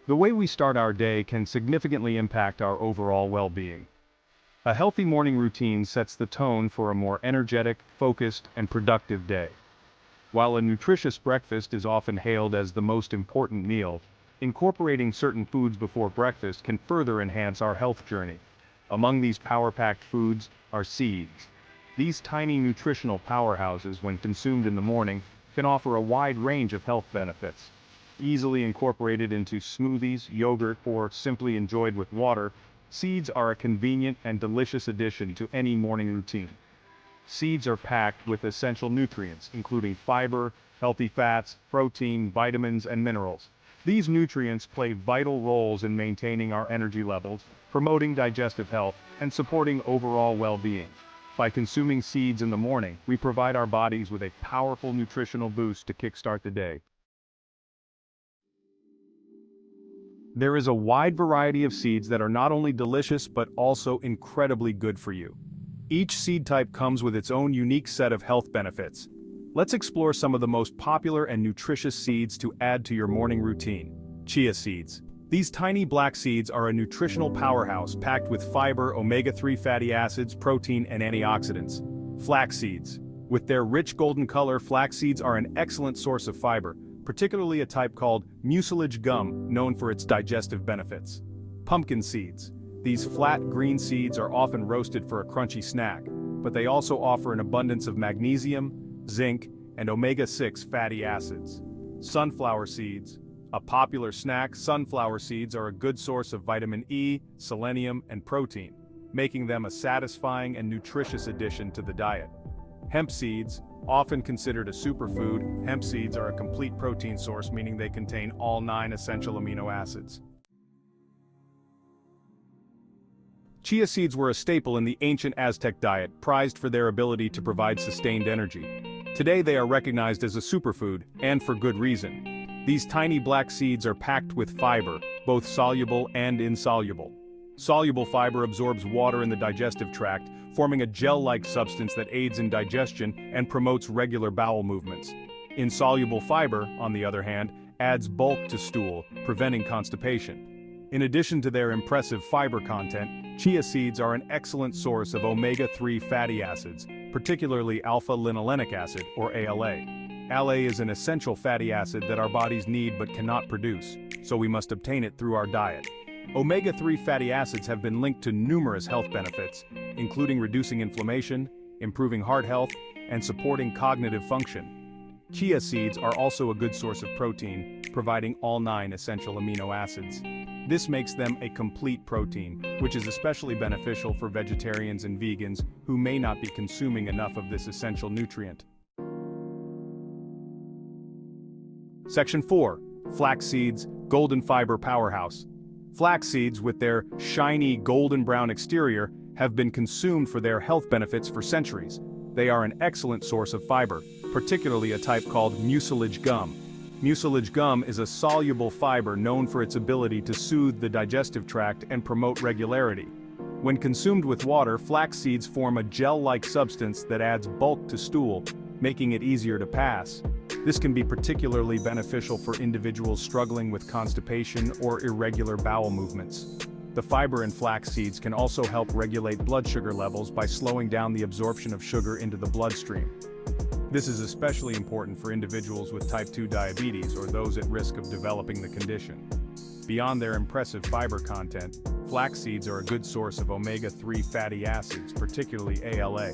The way we start our day can significantly impact our overall well-being. A healthy morning routine sets the tone for a more energetic, focused, and productive day. While a nutritious breakfast is often hailed as the most important meal, incorporating certain foods before breakfast can further enhance our health journey. Among these power-packed foods are seeds. These tiny nutritional powerhouses, when consumed in the morning, can offer a wide range of health benefits. Easily incorporated into smoothies, yogurt, or simply enjoyed with water, seeds are a convenient and delicious addition to any morning routine. Seeds are packed with essential nutrients, including fiber, healthy fats, protein, vitamins, and minerals. These nutrients play vital roles in maintaining our energy levels, promoting digestive health, and supporting overall well-being. By consuming seeds in the morning, we provide our bodies with a powerful nutritional boost to kickstart the day. There is a wide variety of seeds that are not only delicious but also incredibly good for you. Each seed type comes with its own unique set of health benefits. Let's explore some of the most popular and nutritious seeds to add to your morning routine. Chia seeds. These tiny black seeds are a nutritional powerhouse packed with fiber, omega-3 fatty acids, protein, and antioxidants. Flax seeds. With their rich golden color, flax seeds are an excellent source of fiber, particularly a type called mucilage gum, known for its digestive benefits. Pumpkin seeds. These flat green seeds are often roasted for a crunchy snack, but they also offer an abundance of magnesium, zinc, and omega-6 fatty acids. Sunflower seeds. A popular snack, sunflower seeds are a good source of vitamin E, selenium, and protein, making them a satisfying and nutritious addition to the diet. Hemp seeds. Often considered a superfood, hemp seeds are a complete protein source, meaning they contain all 9 essential amino acids. Chia seeds were a staple in the ancient Aztec diet, prized for their ability to provide sustained energy. Today they are recognized as a superfood, and for good reason. These tiny black seeds are packed with fiber, both soluble and insoluble. Soluble fiber absorbs water in the digestive tract, forming a gel-like substance that aids in digestion and promotes regular bowel movements. Insoluble fiber, on the other hand, adds bulk to stool, preventing constipation. In addition to their impressive fiber content, chia seeds are an excellent source of omega-3 fatty acids, particularly alpha-linolenic acid, or ALA. ALA is an essential fatty acid that our bodies need but cannot produce, so we must obtain it through our diet. Omega-3 fatty acids have been linked to numerous health benefits, including reducing inflammation, improving heart health, and supporting cognitive function. Chia seeds are also a good source of protein, providing all 9 essential amino acids. This makes them a complete protein, which is especially beneficial for vegetarians and vegans who may not be consuming enough of this essential nutrient. Section 4. Flax seeds, golden fiber powerhouse. Flax seeds, with their shiny golden brown exterior, have been consumed for their health benefits for centuries. They are an excellent source of fiber, particularly a type called mucilage gum. Mucilage gum is a soluble fiber known for its ability to soothe the digestive tract and promote regularity. When consumed with water, flax seeds form a gel-like substance that adds bulk to stool, making it easier to pass. This can be particularly beneficial for individuals struggling with constipation or irregular bowel movements. The fiber in flax seeds can also help regulate blood sugar levels by slowing down the absorption of sugar into the bloodstream. This is especially important for individuals with type 2 diabetes or those at risk of developing the condition. Beyond their impressive fiber content, flax seeds are a good source of omega-3 fatty acids, particularly ALA.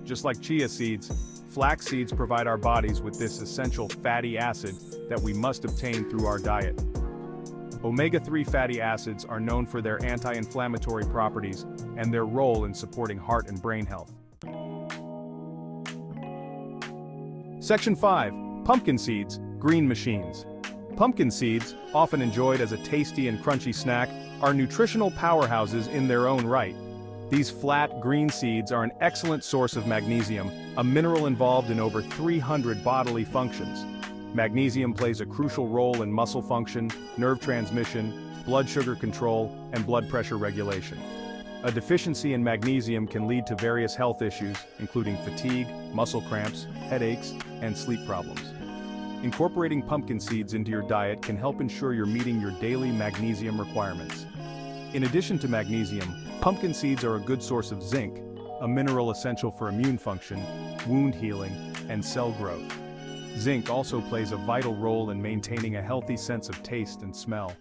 Just like chia seeds, flax seeds provide our bodies with this essential fatty acid that we must obtain through our diet. Omega-3 fatty acids are known for their anti-inflammatory properties and their role in supporting heart and brain health. Section 5. Pumpkin seeds, green machines. Pumpkin seeds, often enjoyed as a tasty and crunchy snack, are nutritional powerhouses in their own right. These flat, green seeds are an excellent source of magnesium, a mineral involved in over 300 bodily functions. Magnesium plays a crucial role in muscle function, nerve transmission, blood sugar control, and blood pressure regulation. A deficiency in magnesium can lead to various health issues, including fatigue, muscle cramps, headaches, and sleep problems. Incorporating pumpkin seeds into your diet can help ensure you're meeting your daily magnesium requirements. In addition to magnesium, pumpkin seeds are a good source of zinc, a mineral essential for immune function, wound healing, and cell growth. Zinc also plays a vital role in maintaining a healthy sense of taste and smell.